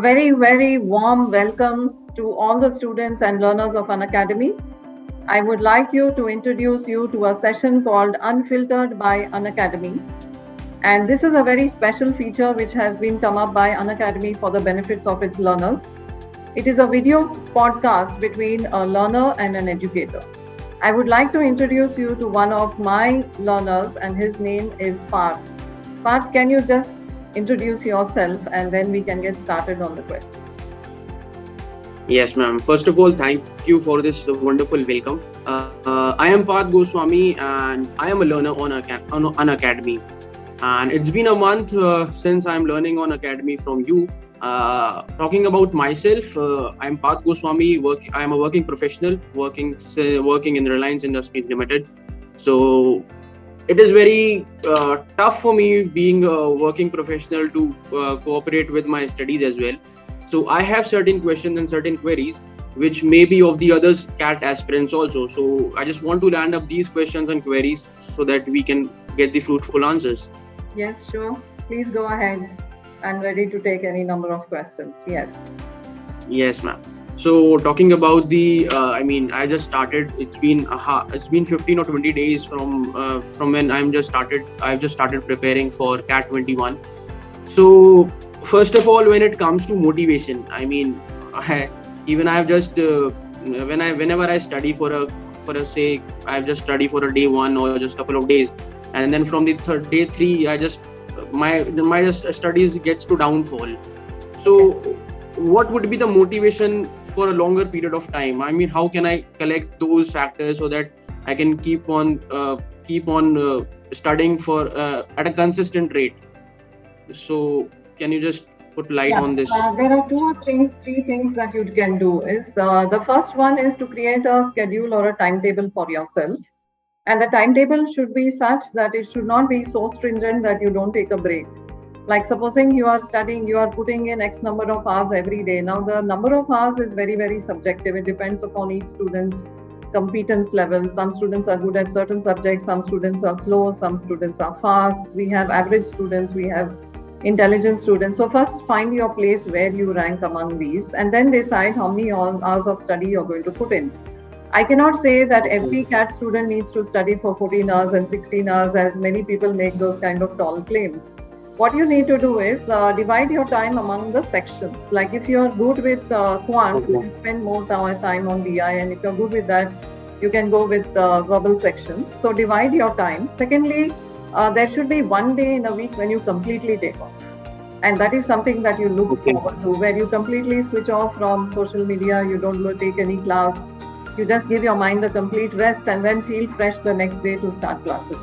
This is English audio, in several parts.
very, very warm welcome to all the students and learners of Unacademy. I would like to introduce you to a session called Unfiltered by Unacademy. And this is a very special feature which has been come up by Unacademy for the benefits of its learners. It is a video podcast between a learner and an educator. I would like to introduce you to one of my learners, and his name is Parth. Parth, can you just introduce yourself and then we can get started on the questions? Yes, ma'am. First of all, thank you for this wonderful welcome. I am Parth Goswami and I am a learner on Unacademy. And it's been a month since I'm learning on Academy from you. Talking about myself, I'm Parth Goswami. I am a working professional working in Reliance Industries Limited. So it is very tough for me being a working professional to cooperate with my studies as well. So I have certain questions and certain queries which may be of the other CAT aspirants also. So I just want to land up these questions and queries so that we can get the fruitful answers. Yes, sure. Please go ahead. I'm ready to take any number of questions. Yes. Yes, ma'am. So talking about I just started. It's been 15 or 20 days from when I've just started preparing for CAT 21. So first of all, when it comes to motivation, whenever I study say I've just studied for a day one or just couple of days, and then from the day three, my studies gets to downfall. So what would be the motivation for a longer period of time? I mean, how can I collect those factors so that I can keep on studying for at a consistent rate? So can you just put light on this? There are three things that you can do. Is the first one is to create a schedule or a timetable for yourself, and the timetable should be such that it should not be so stringent that you don't take a break. Like supposing you are studying, you are putting in X number of hours every day. Now the number of hours is very, very subjective. It depends upon each student's competence level. Some students are good at certain subjects, some students are slow, some students are fast. We have average students, we have intelligent students. So first find your place where you rank among these, and then decide how many hours of study you're going to put in. I cannot say that every CAT student needs to study for 14 hours and 16 hours, as many people make those kind of tall claims. What you need to do is divide your time among the sections. Like if you're good with quant, you can spend more time on BI, and if you're good with that, you can go with verbal section. So divide your time. Secondly, there should be one day in a week when you completely take off. And that is something that you look forward to, where you completely switch off from social media, you don't take any class, you just give your mind a complete rest and then feel fresh the next day to start classes.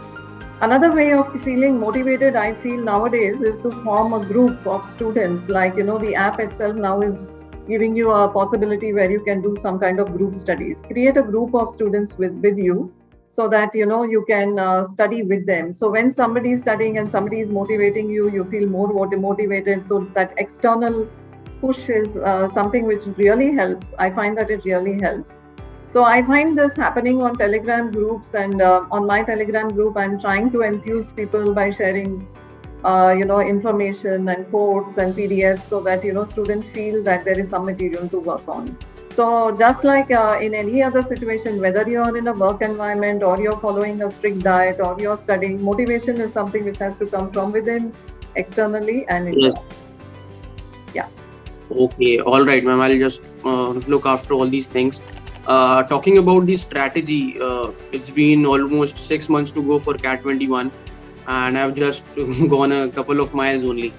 Another way of feeling motivated, I feel nowadays, is to form a group of students. Like, the app itself now is giving you a possibility where you can do some kind of group studies. Create a group of students with you so that, you can study with them. So when somebody is studying and somebody is motivating you, you feel more motivated. So that external push is something which really helps. I find that it really helps. So I find this happening on Telegram groups, and on my Telegram group, I'm trying to enthuse people by sharing, information and quotes and PDFs so that, students feel that there is some material to work on. So just like in any other situation, whether you're in a work environment or you're following a strict diet or you're studying, motivation is something which has to come from within, externally, and internally. Yeah. Okay. All right, ma'am. I'll just look after all these things. Talking about the strategy, it's been almost 6 months to go for CAT 21, and I've just gone a couple of miles only.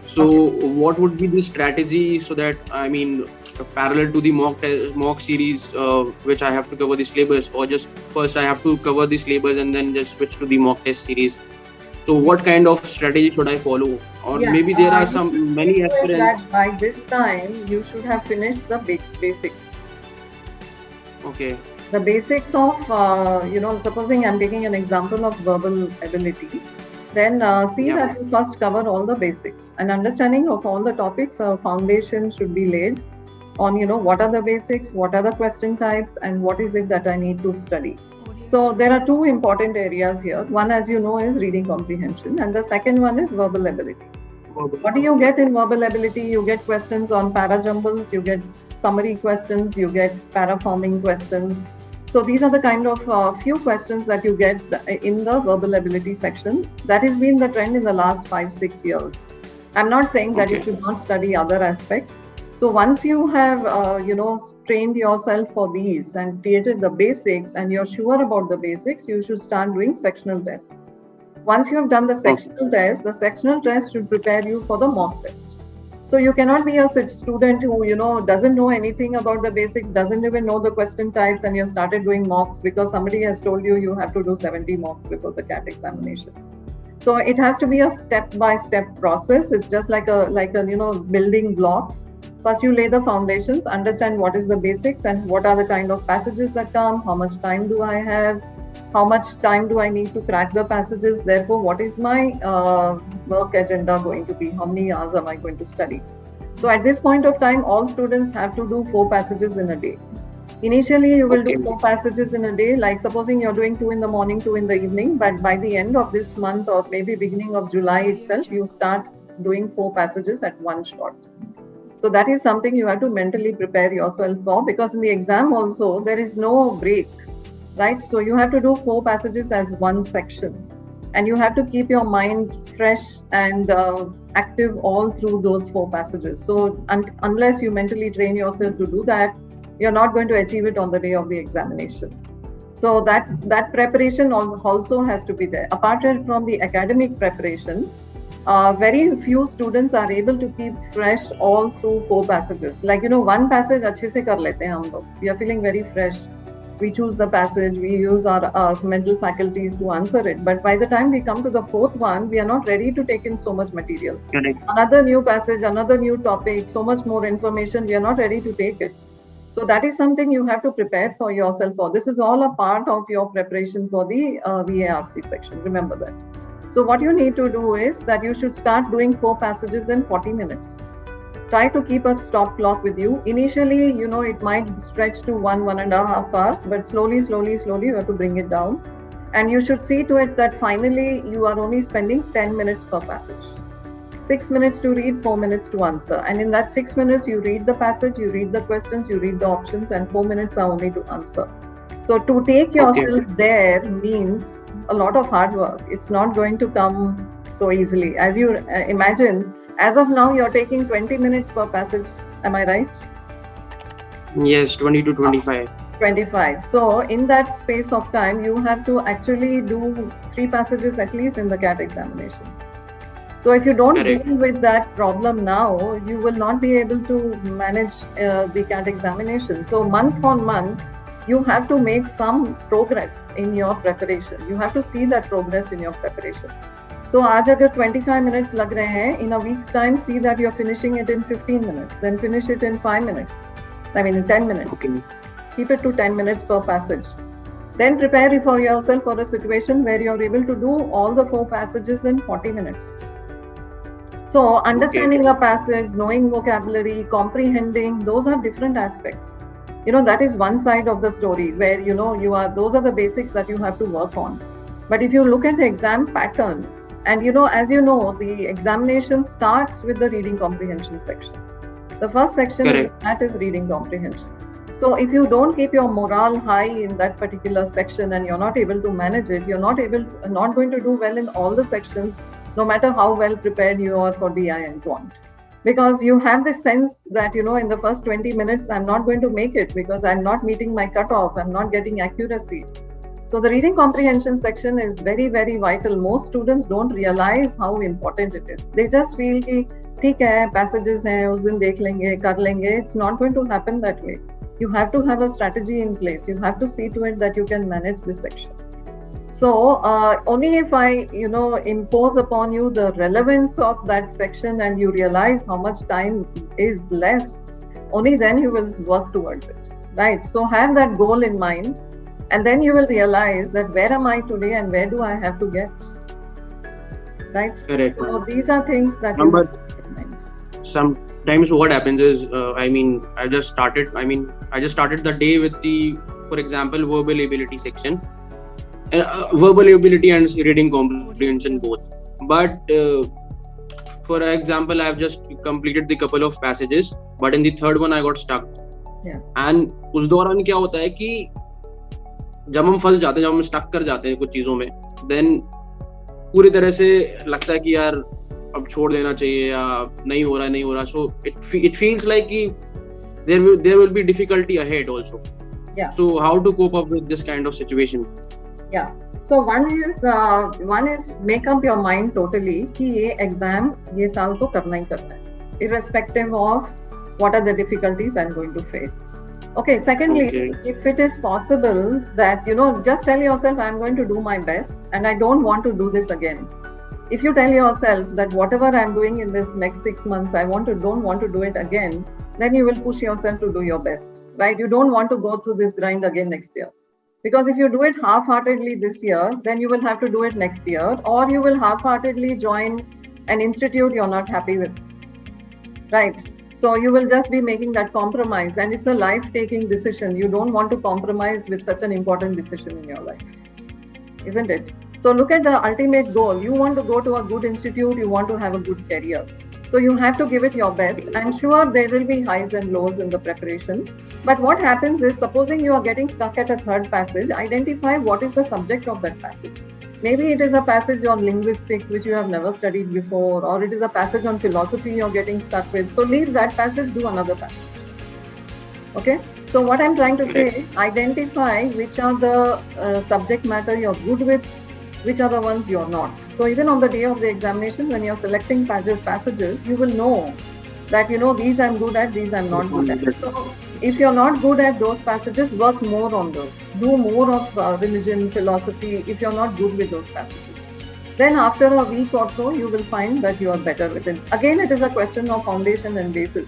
So what would be the strategy so that, parallel to the mock series, which I have to cover the syllabus, or just first I have to cover the syllabus and then just switch to the mock test series? So what kind of strategy should I follow? Or maybe there are many aspirants. That by this time, you should have finished the basics. Okay. The basics of, supposing I'm taking an example of verbal ability, then that you first cover all the basics. An understanding of all the topics, a foundation should be laid on, what are the basics, what are the question types, and what is it that I need to study. So there are two important areas here. One, as you know, is reading comprehension, and the second one is verbal ability. What do you get in verbal ability? You get questions on para-jumbles, you get summary questions, you get para-forming questions. So these are the kind of few questions that you get in the verbal ability section. That has been the trend in the last 5-6 years. I'm not saying that you should not study other aspects. So once you have, trained yourself for these and created the basics and you're sure about the basics, you should start doing sectional tests. Once you have done the sectional test should prepare you for the mock test. So you cannot be a student who, doesn't know anything about the basics, doesn't even know the question types, and you have started doing mocks because somebody has told you have to do 70 mocks before the CAT examination. So it has to be a step-by-step process. It's just like a building blocks. First, you lay the foundations, understand what is the basics and what are the kind of passages that come, how much time do I have, how much time do I need to crack the passages, therefore what is my work agenda going to be, how many hours am I going to study. So at this point of time, all students have to do 4 passages in a day. Initially, you will do 4 passages in a day, like supposing you're doing 2 in the morning, 2 in the evening, but by the end of this month or maybe beginning of July itself, you start doing 4 passages at one shot. So that is something you have to mentally prepare yourself for, because in the exam also, there is no break, right? So you have to do 4 passages as one section, and you have to keep your mind fresh and active all through those 4 passages. So unless you mentally train yourself to do that, you're not going to achieve it on the day of the examination. So that preparation also has to be there. Apart from the academic preparation, very few students are able to keep fresh all through 4 passages. Like, one passage अच्छे से कर लेते हैं हम लोग. We are feeling very fresh. We choose the passage, we use our mental faculties to answer it. But by the time we come to the 4th one, we are not ready to take in so much material. Correct. Another new passage, another new topic, so much more information, we are not ready to take it. So that is something you have to prepare for yourself for. This is all a part of your preparation for the VARC section. Remember that. So what you need to do is that you should start doing 4 passages in 40 minutes. Try to keep a stop clock with you. Initially, it might stretch to 1.5 hours, but slowly, you have to bring it down. And you should see to it that finally you are only spending 10 minutes per passage. 6 minutes to read, 4 minutes to answer. And in that 6 minutes, you read the passage, you read the questions, you read the options, and 4 minutes are only to answer. So to take yourself there means a lot of hard work. It's not going to come so easily. As you imagine, as of now, you're taking 20 minutes per passage. Am I right? Yes, 20 to 25. 25. So in that space of time, you have to actually do 3 passages at least in the CAT examination. So if you don't deal with that problem now, you will not be able to manage the CAT examination. So month on month, you have to make some progress in your preparation. You have to see that progress in your preparation. So आज अगर 25 minutes लग रहे हैं, in a week's time, see that you're finishing it in 15 minutes, then finish it in 5 minutes. In 10 minutes. Okay. Keep it to 10 minutes per passage. Then prepare for yourself for a situation where you're able to do all the 4 passages in 40 minutes. So understanding a passage, knowing vocabulary, comprehending, those are different aspects. That is one side of the story where, those are the basics that you have to work on. But if you look at the exam pattern, and as you know, the examination starts with the reading comprehension section. The first section that is reading comprehension. So if you don't keep your morale high in that particular section and you're not able to manage it, you're not going to do well in all the sections, no matter how well prepared you are for DI and quant. Because you have this sense that, in the first 20 minutes, I'm not going to make it because I'm not meeting my cutoff, I'm not getting accuracy. So the reading comprehension section is very, very vital. Most students don't realize how important it is. They just feel कि ठीक है, passages हैं, उस दिन देख लेंगे, कर लेंगे. It's not going to happen that way. You have to have a strategy in place. You have to see to it that you can manage this section. So only if I, impose upon you the relevance of that section and you realize how much time is less, only then you will work towards it, right? So have that goal in mind. And then you will realize that where am I today and where do I have to get, right? Correct. So these are things that you have to keep in mind. Sometimes what happens is, I just started the day with for example, verbal ability section. Verbal ability and reading comprehension both. But for example, I've just completed the couple of passages, but in the third one I got stuck. Yeah. And उस दौरान क्या होता है कि जब हम फंस जाते हैं, जब हम स्टक कर जाते हैं कुछ चीजों में, देन पूरी तरह से लगता है कि यार अब छोड़ देना चाहिए या नहीं हो रहा. So it feels like कि there will be difficulty ahead also. Yeah. So how to cope up with this kind of situation? Yeah. So one is make up your mind totally कि ये exam ये साल तो करना ही करना है, irrespective of what are the difficulties I'm going to face. Okay. Secondly, Okay. if it is possible that just tell yourself I'm going to do my best and I don't want to do this again. If you tell yourself that whatever I'm doing in this next 6 months, don't want to do it again, then you will push yourself to do your best, right? You don't want to go through this grind again next year. Because if you do it half-heartedly this year, then you will have to do it next year, or you will half-heartedly join an institute you're not happy with, right? So you will just be making that compromise, and it's a life-taking decision. You don't want to compromise with such an important decision in your life, isn't it? So look at the ultimate goal. You want to go to a good institute, you want to have a good career. So you have to give it your best. I'm sure there will be highs and lows in the preparation. But what happens is, supposing you are getting stuck at a third passage, identify what is the subject of that passage. Maybe it is a passage on linguistics which you have never studied before, or it is a passage on philosophy you're getting stuck with. So leave that passage, do another passage. Okay? So what I'm trying to say is, identify which are the subject matter you're good with, which are the ones you're not. So even on the day of the examination, when you're selecting passages, you will know that, these I'm good at, these I'm not good at. So if you're not good at those passages, work more on those. Do more of religion, philosophy, if you're not good with those passages. Then after a week or so, you will find that you are better with it. Again, it is a question of foundation and basis.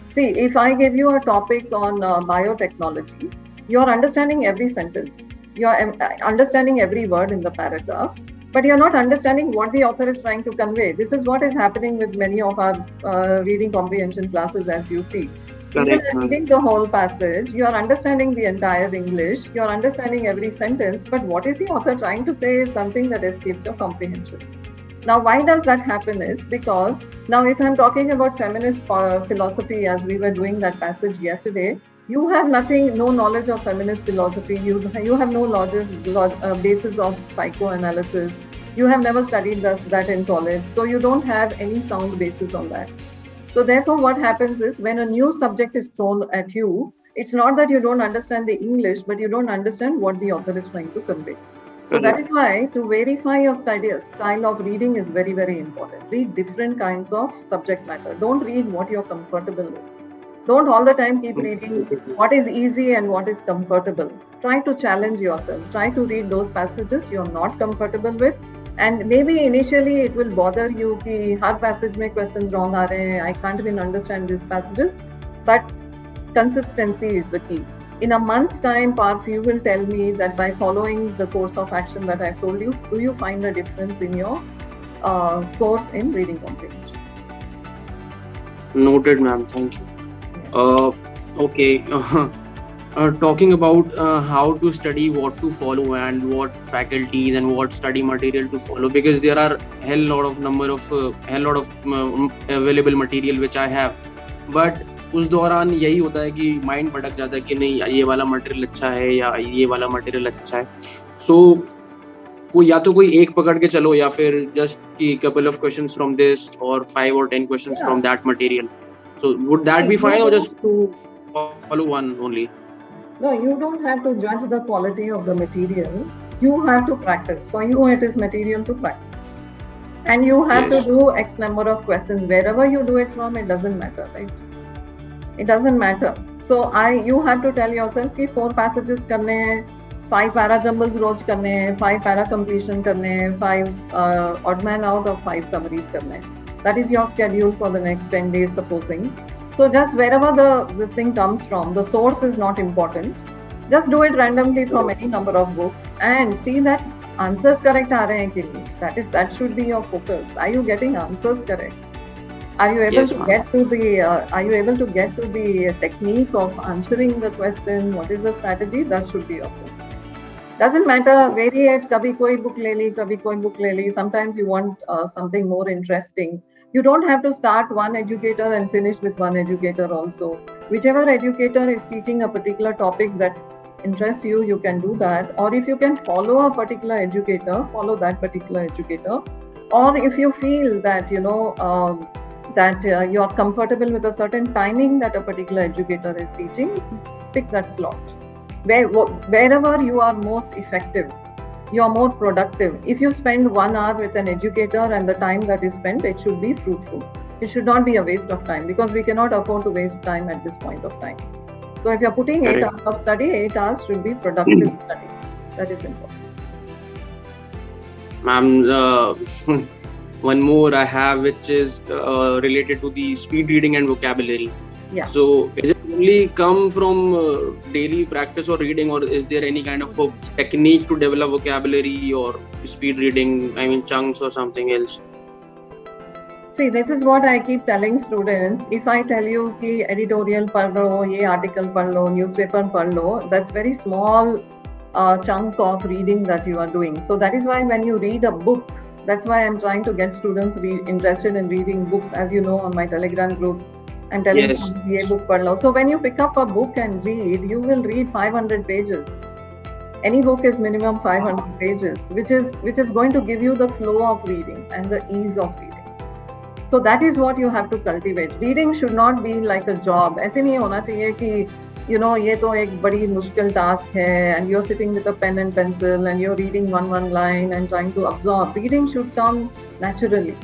See, if I give you a topic on biotechnology, you're understanding every sentence. You're understanding every word in the paragraph, but you're not understanding what the author is trying to convey. This is what is happening with many of our reading comprehension classes, as you see. Correct. Even reading the whole passage, you are understanding the entire English, you are understanding every sentence, but what is the author trying to say is something that escapes your comprehension. Now, why does that happen is because now if I'm talking about feminist philosophy, as we were doing that passage yesterday, you have no knowledge of feminist philosophy, you have no basis of psychoanalysis, you have never studied that in college, so you don't have any sound basis on that. So therefore, what happens is, when a new subject is thrown at you, it's not that you don't understand the English, but you don't understand what the author is trying to convey. So that is why, to verify your style of reading is very, very important. Read different kinds of subject matter. Don't read what you're comfortable with. Don't all the time keep reading what is easy and what is comfortable. Try to challenge yourself. Try to read those passages you're not comfortable with. And maybe initially it will bother you कि हर passage में questions wrong आ रहे हैं, I can't even understand these passages. But consistency is the key. In a month's time, Parth, you will tell me that by following the course of action that I've told you, do you find a difference in your scores in reading comprehension? Noted, ma'am. Thank you. Okay. Talking about how to study, what to follow, and what faculties and what study material to follow, because there are hell lot of available material which I have, but उस दौरान यही होता है कि mind भटक जाता है कि नहीं ये वाला मटेरियल अच्छा है या ये वाला मटेरियल अच्छा है. सो या तो कोई एक पकड़ के चलो या फिर जस्ट कि couple of questions from this or 5 or 10 questions from that material. So would that be fine, or just to follow one only? No, you don't have to judge the quality of the material. You have to practice. For you, it is material to practice. And you have to do X number of questions. Wherever you do it from, it doesn't matter, right? It doesn't matter. So you have to tell yourself कि 4 passages करने हैं, 5 para jumbles रोज करने हैं, 5 para completion करने हैं, 5 odd man out of 5 summaries करने हैं. That is your schedule for the next 10 days, supposing. So just wherever this thing comes from, the source is not important. Just do it randomly from any number of books and see that answers correct are rahe hain ki nahi. That should be your focus. Are you getting answers correct? Are you able to get to the technique of answering the question? What is the strategy? That should be your focus. Doesn't matter, vary it. Kabhi koi book le li, kabhi koi book le li. Sometimes you want something more interesting. You don't have to start one educator and finish with one educator also. Whichever educator is teaching a particular topic that interests you, you can do that. Or if you can follow a particular educator, follow that particular educator. Or if you feel that, that you are comfortable with a certain timing that a particular educator is teaching, pick that slot. Wherever you are most effective, you are more productive. If you spend 1 hour with an educator and the time that is spent, it should be fruitful. It should not be a waste of time, because we cannot afford to waste time at this point of time. So if you're putting 8 Correct. hours of study, 8 hours should be productive study. That is important. Ma'am, one more I have, which is related to the speed reading and vocabulary. Yeah. So, is it only come from daily practice or reading, or is there any kind of a technique to develop vocabulary or speed reading? I mean, chunks or something else? See, this is what I keep telling students. If I tell you कि editorial पढ़ लो, ये article पढ़ लो, newspaper पढ़ लो, that's very small chunk of reading that you are doing. So that is why when you read a book, that's why I'm trying to get students interested in reading books. As you know, on my Telegram group, I'm telling Yes. students ये book पढ़ लो. So when you pick up a book and read, you will read 500 pages. Any book is minimum 500 pages, which is going to give you the flow of reading and the ease of reading. So that is what you have to cultivate. Reading should not be like a job. ऐसे नहीं होना चाहिए कि ये तो एक बड़ी मुश्किल task है and you're sitting with a pen and pencil and you're reading one line and trying to absorb. Reading should come naturally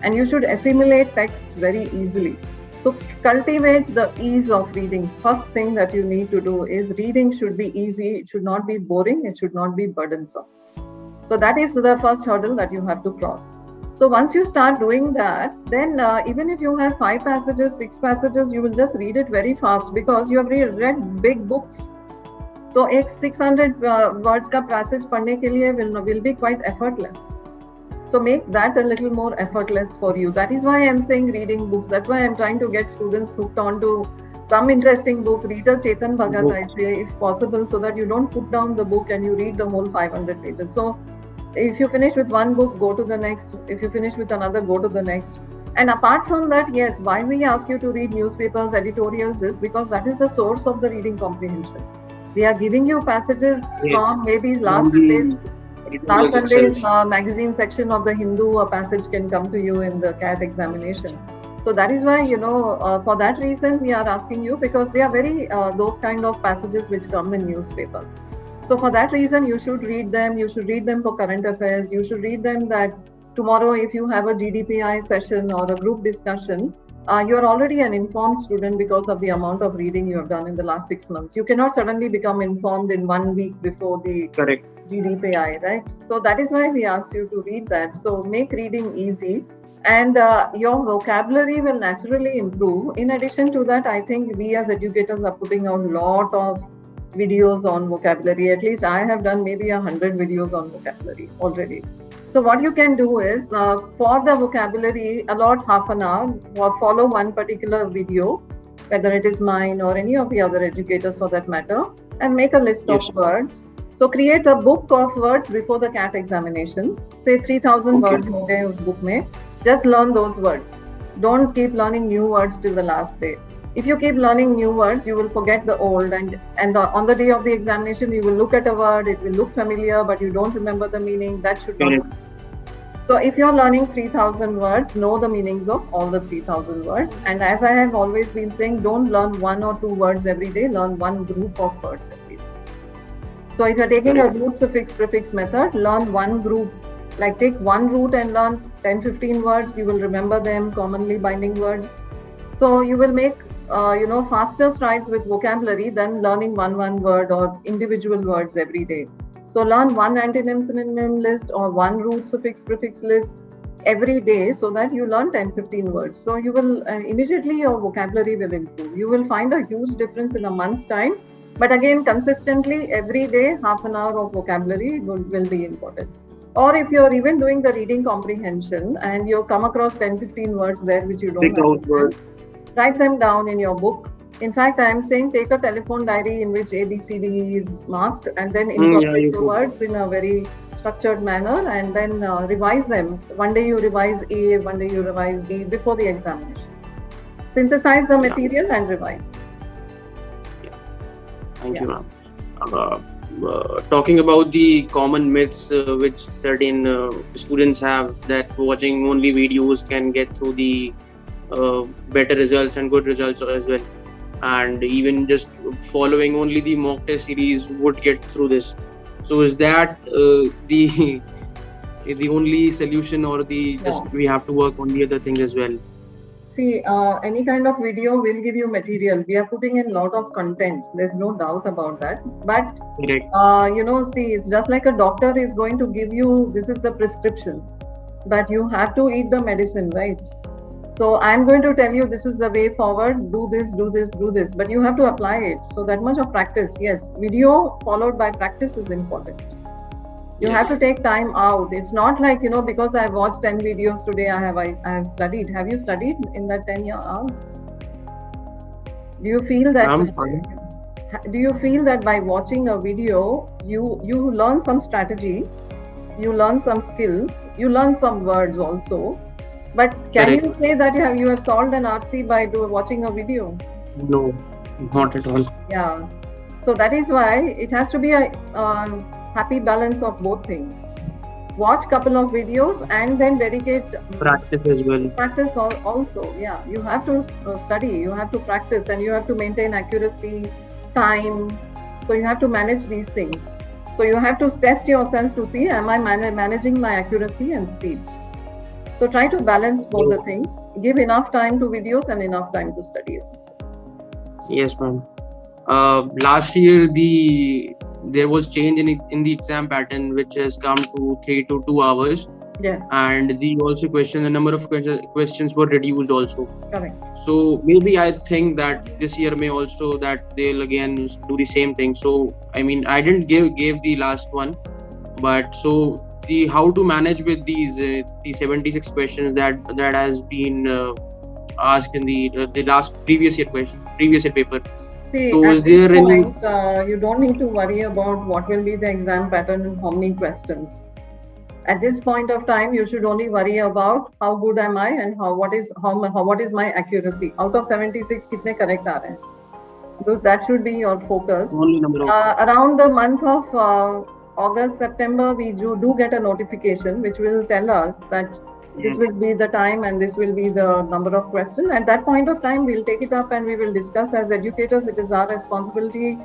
and you should assimilate text very easily. So cultivate the ease of reading. First thing that you need to do is reading should be easy. It should not be boring. It should not be burdensome. So that is the first hurdle that you have to cross. So once you start doing that, then even if you have 5 passages, 6 passages, you will just read it very fast because you have read big books. So एक 600 words का passage पढ़ने के लिए will be quite effortless. So make that a little more effortless for you. That is why I'm saying reading books. That's why I'm trying to get students hooked onto some interesting book. Read a Chetan Bhagat essay if possible, so that you don't put down the book and you read the whole 500 pages. So if you finish with one book, go to the next. If you finish with another, go to the next. And apart from that, yes, why we ask you to read newspapers, editorials is because that is the source of the reading comprehension. We are giving you passages from maybe last Sunday's magazine section of the Hindu. A passage can come to you in the CAT examination. So that is why, for that reason, we are asking you, because they are very those kind of passages which come in newspapers. So for that reason, you should read them. You should read them for current affairs. You should read them that tomorrow, if you have a GDPI session or a group discussion, you are already an informed student because of the amount of reading you have done in the last 6 months. You cannot suddenly become informed in 1 week before the Correct. GDPI, right? So that is why we asked you to read that. So make reading easy. And your vocabulary will naturally improve. In addition to that, I think we as educators are putting out a lot of videos on vocabulary. At least I have done maybe 100 videos on vocabulary already. So what you can do is, for the vocabulary, allot half an hour or follow one particular video, whether it is mine or any of the other educators for that matter, and make a list of words. So create a book of words before the CAT examination. Say 3,000 words ho gaye us book mein. Just learn those words. Don't keep learning new words till the last day. If you keep learning new words, you will forget the old, and on the day of the examination, you will look at a word, it will look familiar, but you don't remember the meaning. That should not be. So if you're learning 3,000 words, know the meanings of all the 3,000 words. And as I have always been saying, don't learn 1 or 2 words every day, learn one group of words every day. So if you're taking a root suffix prefix method, learn one group. Like take one root and learn 10-15 words, you will remember them, commonly binding words. So you will make faster strides with vocabulary than learning one word or individual words every day. So learn one antonym synonym list or one root suffix prefix list every day, so that you learn 10-15 words. So you will immediately your vocabulary will improve. You will find a huge difference in a month's time. But again, consistently every day, half an hour of vocabulary will be important. Or if you're even doing the reading comprehension and you come across 10-15 words there which you don't understand, write them down in your book. In fact, I am saying take a telephone diary in which ABCD is marked and then incorporate the words in a very structured manner, and then revise them. One day you revise A, one day you revise B before the examination. Synthesize the Yeah. material and revise. Thank you, Yeah. ma'am. Talking about the common myths which certain students have, that watching only videos can get through the better results and good results as well, and even just following only the mock test series would get through this. So is that the the only solution, or the just No. we have to work on the other things as well? See, any kind of video will give you material. We are putting in a lot of content. There's no doubt about that. But Correct. see, it's just like a doctor is going to give you, this is the prescription, but you have to eat the medicine, right? So I'm going to tell you this is the way forward. Do this, do this, do this, but you have to apply it. So that much of practice, yes. Video followed by practice is important. You have to take time out. It's not like, because I watched 10 videos today, I have studied. Have you studied in that 10 hours? Do you feel that? I'm fine. Do you feel that by watching a video, you learn some strategy, you learn some skills, you learn some words also? But can Correct. you say that you have solved an RC by watching a video? No, not at all. Yeah. So that is why it has to be a happy balance of both things. Watch couple of videos and then dedicate Practice as well. practice also. Yeah, you have to study, you have to practice, and you have to maintain accuracy, time. So you have to manage these things. So you have to test yourself to see, am I managing my accuracy and speed? So try to balance both the things. Give enough time to videos and enough time to study also. Yes, ma'am. Last year there was change in the exam pattern, which has come to 3 to 2 hours, Yes, and the number of questions were reduced also. correct. So maybe I think that this year may also that they'll again do the same thing. So I mean, I didn't gave the last one, but so the how to manage with these the 76 questions that has been asked in the last previous year paper. See, So at is this there any? point, you don't need to worry about what will be the exam pattern and how many questions. At this point of time, you should only worry about how good am I and what is my accuracy. Out of 76, kitne correct are rahe hain? That should be your focus. Only number of Around the month of August, September, we do get a notification which will tell us that this will be the time and this will be the number of questions. At that point of time, we'll take it up and we will discuss as educators. It is our responsibility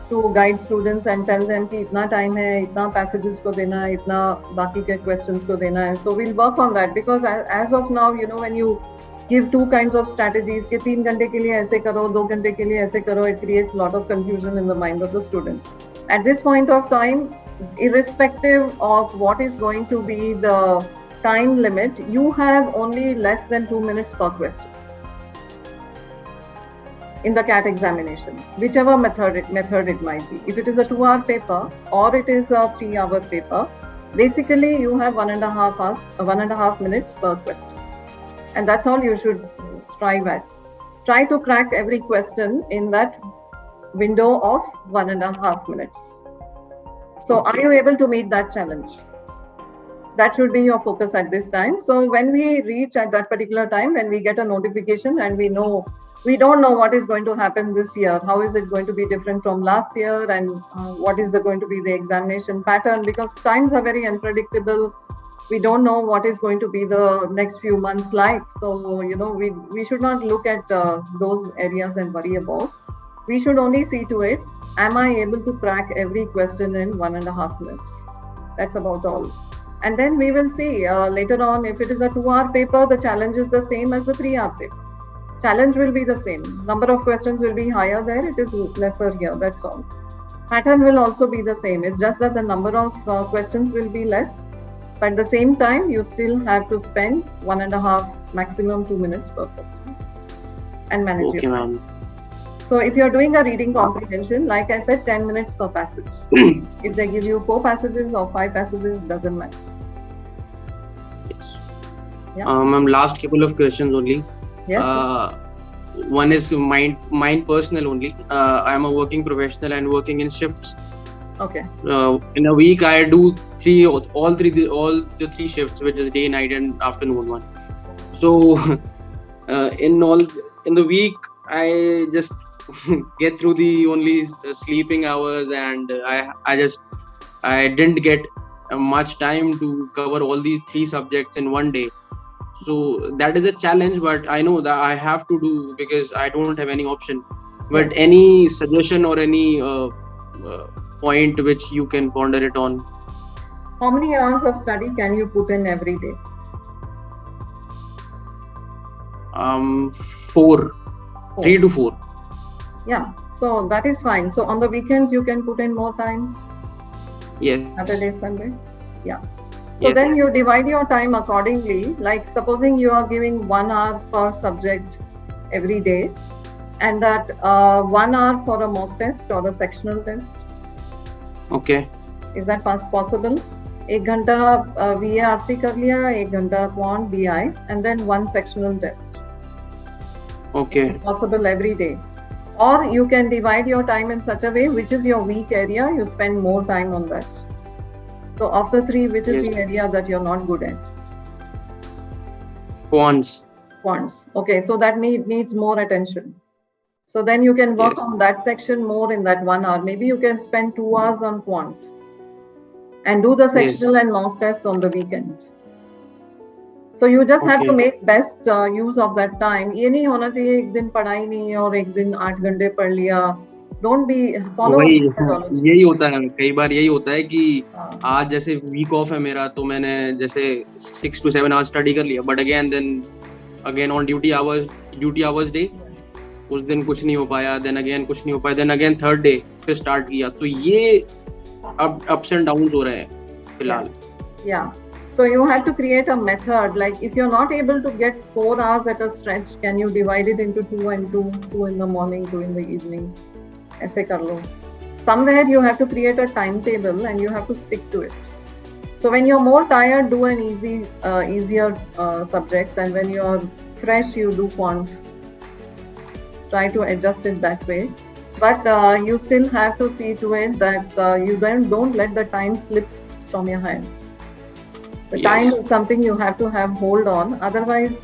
to guide students and tell them कि इतना time है, इतना passages को देना है, इतना बाकी के questions को देना है. So we'll work on that, because as of now, when you give two kinds of strategies, कि 3 घंटे के लिए ऐसे करो, 2 घंटे के लिए ऐसे करो, it creates a lot of confusion in the mind of the student. At this point of time, irrespective of what is going to be the time limit, you have only less than 2 minutes per question in the CAT examination, whichever method it might be. If it is a 2-hour paper or it is a 3-hour paper, basically you have 1.5 minutes per question, and that's all you should strive at. Try to crack every question in that window of 1.5 minutes. So are you able to meet that challenge? That should be your focus at this time. So when we reach at that particular time, when we get a notification and we don't know what is going to happen this year, how is it going to be different from last year, and what is going to be the examination pattern, because times are very unpredictable. We don't know what is going to be the next few months like. So, we should not look at those areas and worry about. We should only see to it, am I able to crack every question in 1.5 minutes? That's about all. And then we will see later on, if it is a 2-hour paper, the challenge is the same as the 3-hour paper. Challenge will be the same. Number of questions will be higher there, it is lesser here, that's all. Pattern will also be the same. It's just that the number of questions will be less, but at the same time, you still have to spend 1.5, maximum 2 minutes per question and manage okay, it. ma'am. So if you're doing a reading comprehension, like I said, 10 minutes per passage. If they give you 4 passages or 5 passages, doesn't matter. Yes. Yeah. Ma'am, last couple of questions only. Yes. One is mine personal only. I am a working professional and working in shifts. Okay. In a week, I do all the three shifts, which is day, night, and afternoon one. So in all in the week, I just get through the only sleeping hours, and I didn't get much time to cover all these three subjects in one day. So that is a challenge, but I know that I have to do because I don't have any option. But Yes. any suggestion or any point which you can ponder it on? How many hours of study can you put in every day? 4, Four. 3 to 4. Yeah. So that is fine. So on the weekends you can put in more time. Yes. Saturday, Sunday. Yeah. So Yes. then you divide your time accordingly. Like supposing you are giving 1 hour per subject every day, and that 1 hour for a mock test or a sectional test. Okay. Is that possible? 1 घंटा VARC कर लिया, 1 घंटा quant BI, and then one sectional test. Okay. Possible every day. Or you can divide your time in such a way, which is your weak area, you spend more time on that. So of the three, which is Yes. the area that you're not good at? Quants. Quants. Okay, so that needs more attention. So then you can work Yes. on that section more in that 1 hour. Maybe you can spend 2 hours on quant and do the sectional and mock tests on the weekend. So you just have to Okay. make best use of that time. ये नहीं होना चाहिए एक दिन पढ़ाई नहीं और एक दिन 8 घंटे पढ़ लिया. Don't be follow a वही methodology. यही होता है, कई बार यही होता है कि हाँ. आज जैसे वीक ऑफ है मेरा, तो मैंने जैसे 6 to 7 आवर्स स्टडी कर लिया, but again on duty hours day उस दिन कुछ नहीं हो पाया, देन अगेन कुछ नहीं हो पाया, देन अगेन थर्ड डे फिर स्टार्ट किया. तो ये अब अप्स एंड डाउन्स हो रहे हैं फिलहाल. Yeah. So you have to create a method. Like if you're not able to get 4 hours at a stretch, can you divide it into 2 and 2, 2 in the morning, 2 in the evening? ऐसे कर लो. Somewhere you have to create a timetable and you have to stick to it. So when you're more tired, do an easier subjects, and when you're fresh, you do quant. Try to adjust it that way. But you still have to see to it that you don't let the time slip from your hands. The Yes. time is something you have to have hold on. Otherwise,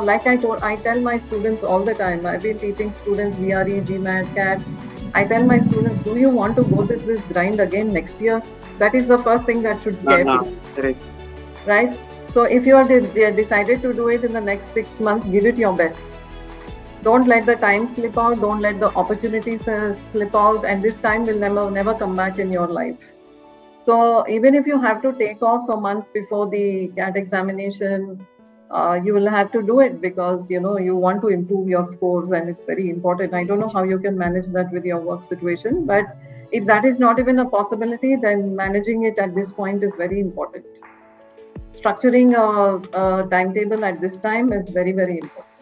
like I tell my students all the time. I've been teaching students GRE, GMAT, CAT. I tell my students, do you want to go through this grind again next year? That is the first thing that should scare you, Correct. right? So if you are decided to do it in the next 6 months, give it your best. Don't let the time slip out. Don't let the opportunities slip out. And this time will never come back in your life. So even if you have to take off a month before the CAT examination, you will have to do it because you want to improve your scores, and it's very important. I don't know how you can manage that with your work situation, but if that is not even a possibility, then managing it at this point is very important. Structuring a timetable at this time is very, very important.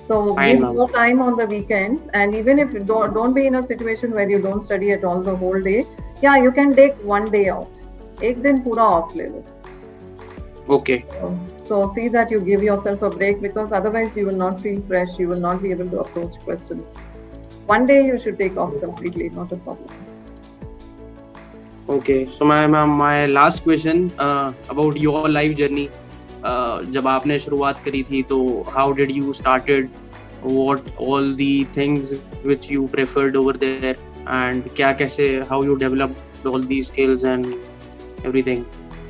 So give more time on the weekends, and even if you don't be in a situation where you don't study at all the whole day, yeah, you can take one day off. एक दिन पूरा off ले लो. Okay. So see that you give yourself a break, because otherwise you will not feel fresh. You will not be able to approach questions. One day you should take off completely, not a problem. Okay. So my last question about your life journey. जब आपने शुरुआत करी थी, तो how did you started? What all the things which you preferred over there, and क्या कैसे how you developed all these skills and everything?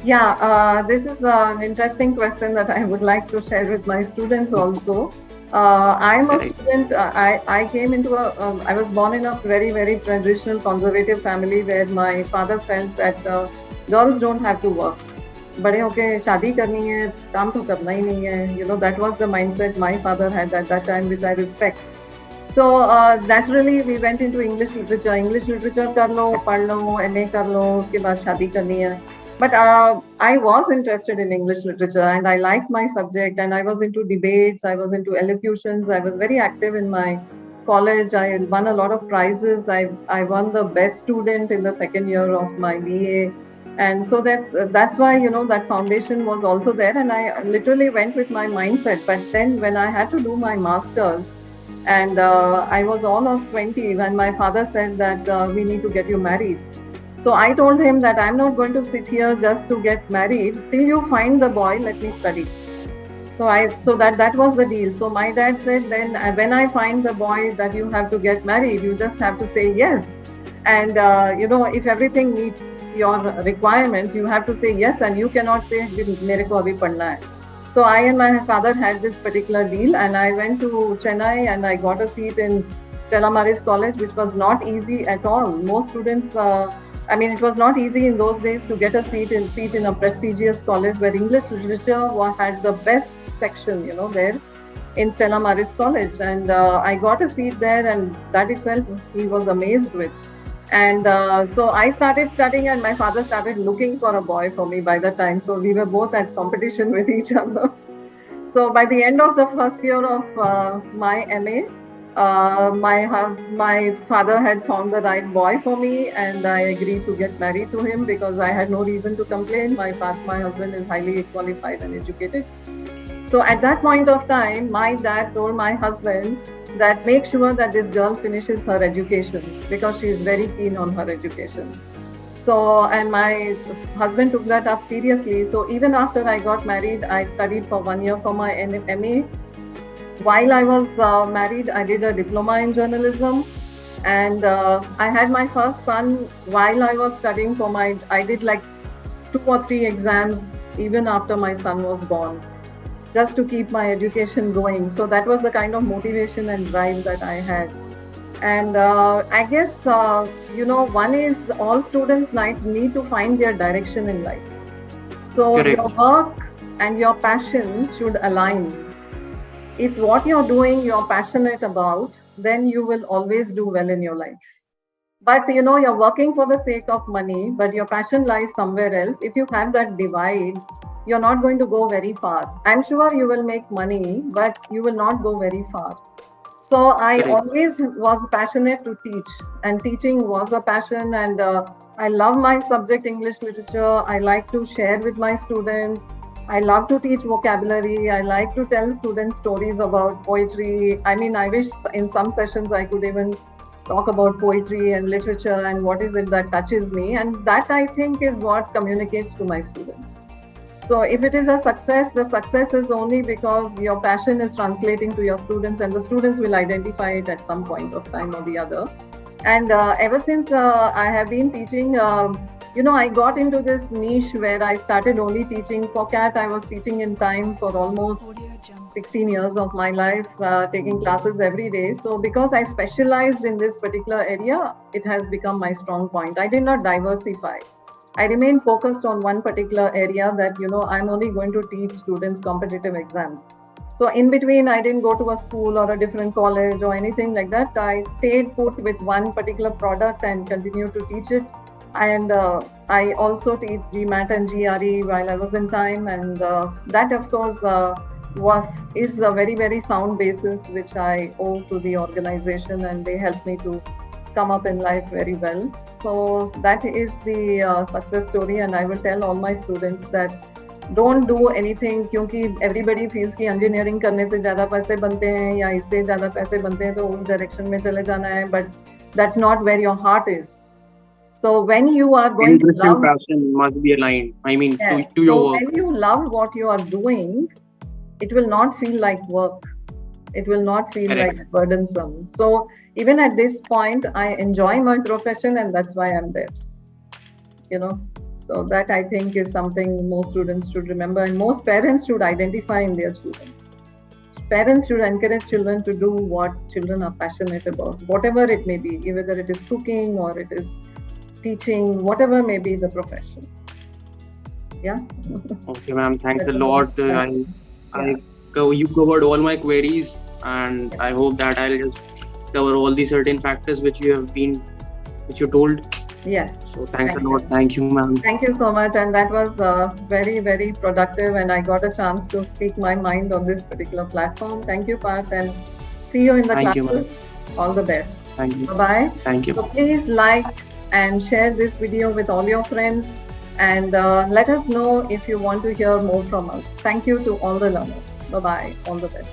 Yeah, this is an interesting question that I would like to share with my students also. I'm a student. I came into I was born in a very, very traditional conservative family where my father felt that girls don't have to work. बड़े होके शादी करनी है, काम तो करना ही नहीं है. That was the mindset my father had at that time, which I respect. So naturally we went into English literature. English literature कर लो, पढ़ लो, MA कर लो, उसके बाद शादी करनी है. But I was interested in English literature, and I liked my subject, and I was into debates, I was into elocutions, I was very active in my college. I won a lot of prizes. I won the best student in the second year of my BA. And so that's why that foundation was also there, and I literally went with my mindset. But then when I had to do my masters, and I was all of 20 when my father said that we need to get you married. So I told him that I'm not going to sit here just to get married. Till you find the boy, let me study. So that was the deal. So my dad said, then when I find the boy that you have to get married, you just have to say yes. And if everything meets your requirements, you have to say yes, and you cannot say mere ko abhi padhna hai. So I and my father had this particular deal, and I went to Chennai and I got a seat in Stella Maris College, which was not easy at all. Most students. It was not easy in those days to get a seat in a prestigious college where English literature had the best section, there in Stella Maris College. And I got a seat there, and that itself he was amazed with. And so I started studying, and my father started looking for a boy for me by the time. So we were both at competition with each other. So by the end of the first year of my MA, my father had found the right boy for me, and I agreed to get married to him because I had no reason to complain. My husband is highly qualified and educated. So at that point of time, my dad told my husband that make sure that this girl finishes her education because she is very keen on her education. So, and my husband took that up seriously. So even after I got married, I studied for 1 year for my MA. While I was married, I did a diploma in journalism, and I had my first son while I was studying I did like 2 or 3 exams even after my son was born, just to keep my education going. So that was the kind of motivation and drive that I had. And I guess, one is all students need to find their direction in life. So Correct. Your work and your passion should align. If what you're doing you're passionate about, then you will always do well in your life. But you're working for the sake of money, but your passion lies somewhere else. If you have that divide, you're not going to go very far. I'm sure you will make money, but you will not go very far. So I Correct. always was passionate to teach, and teaching was a passion. And I love my subject, English literature. I like to share with my students. I love to teach vocabulary. I like to tell students stories about poetry. I wish in some sessions I could even talk about poetry and literature and what is it that touches me. And that, I think, is what communicates to my students. So if it is a success, the success is only because your passion is translating to your students, and the students will identify it at some point of time or the other. And ever since I have been teaching, I got into this niche where I started only teaching for CAT. I was teaching in time for almost 16 years of my life, taking classes every day. So because I specialized in this particular area, it has become my strong point. I did not diversify. I remain focused on one particular area that, I'm only going to teach students competitive exams. So in between, I didn't go to a school or a different college or anything like that. I stayed put with one particular product and continued to teach it. And I also teach GMAT and GRE while I was in time. And that, of course, is a very, very sound basis, which I owe to the organization, and they helped me to come up in life very well. So that is the success story, and I will tell all my students that don't do anything क्योंकि everybody feels कि engineering करने से ज़्यादा पैसे बनते हैं या इससे ज़्यादा पैसे बनते हैं तो उस direction में चले जाना है, but that's not where your heart is. So when you are going Interest to love, and passion must be aligned. yes, to your so work. when you love what you are doing, it will not feel like work. It will not feel Correct. like burdensome. So even at this point, I enjoy my profession, and that's why I'm there. So that, I think, is something most students should remember, and most parents should identify in their children. Parents should encourage children to do what children are passionate about, whatever it may be, whether it is cooking or it is teaching, whatever may be the profession. Yeah. Okay, ma'am. Thanks a That's lot. all. You covered all my queries, and I hope that I'll just cover all the certain factors which you told. Yes. So thanks Thank a lot. you. Thank you, ma'am. Thank you so much. And that was very, very productive. And I got a chance to speak my mind on this particular platform. Thank you, Parth. And see you in the Thank you, classes. All the best. Thank you. Bye-bye. Thank you. So please like and share this video with all your friends. And let us know if you want to hear more from us. Thank you to all the learners. Bye-bye. All the best.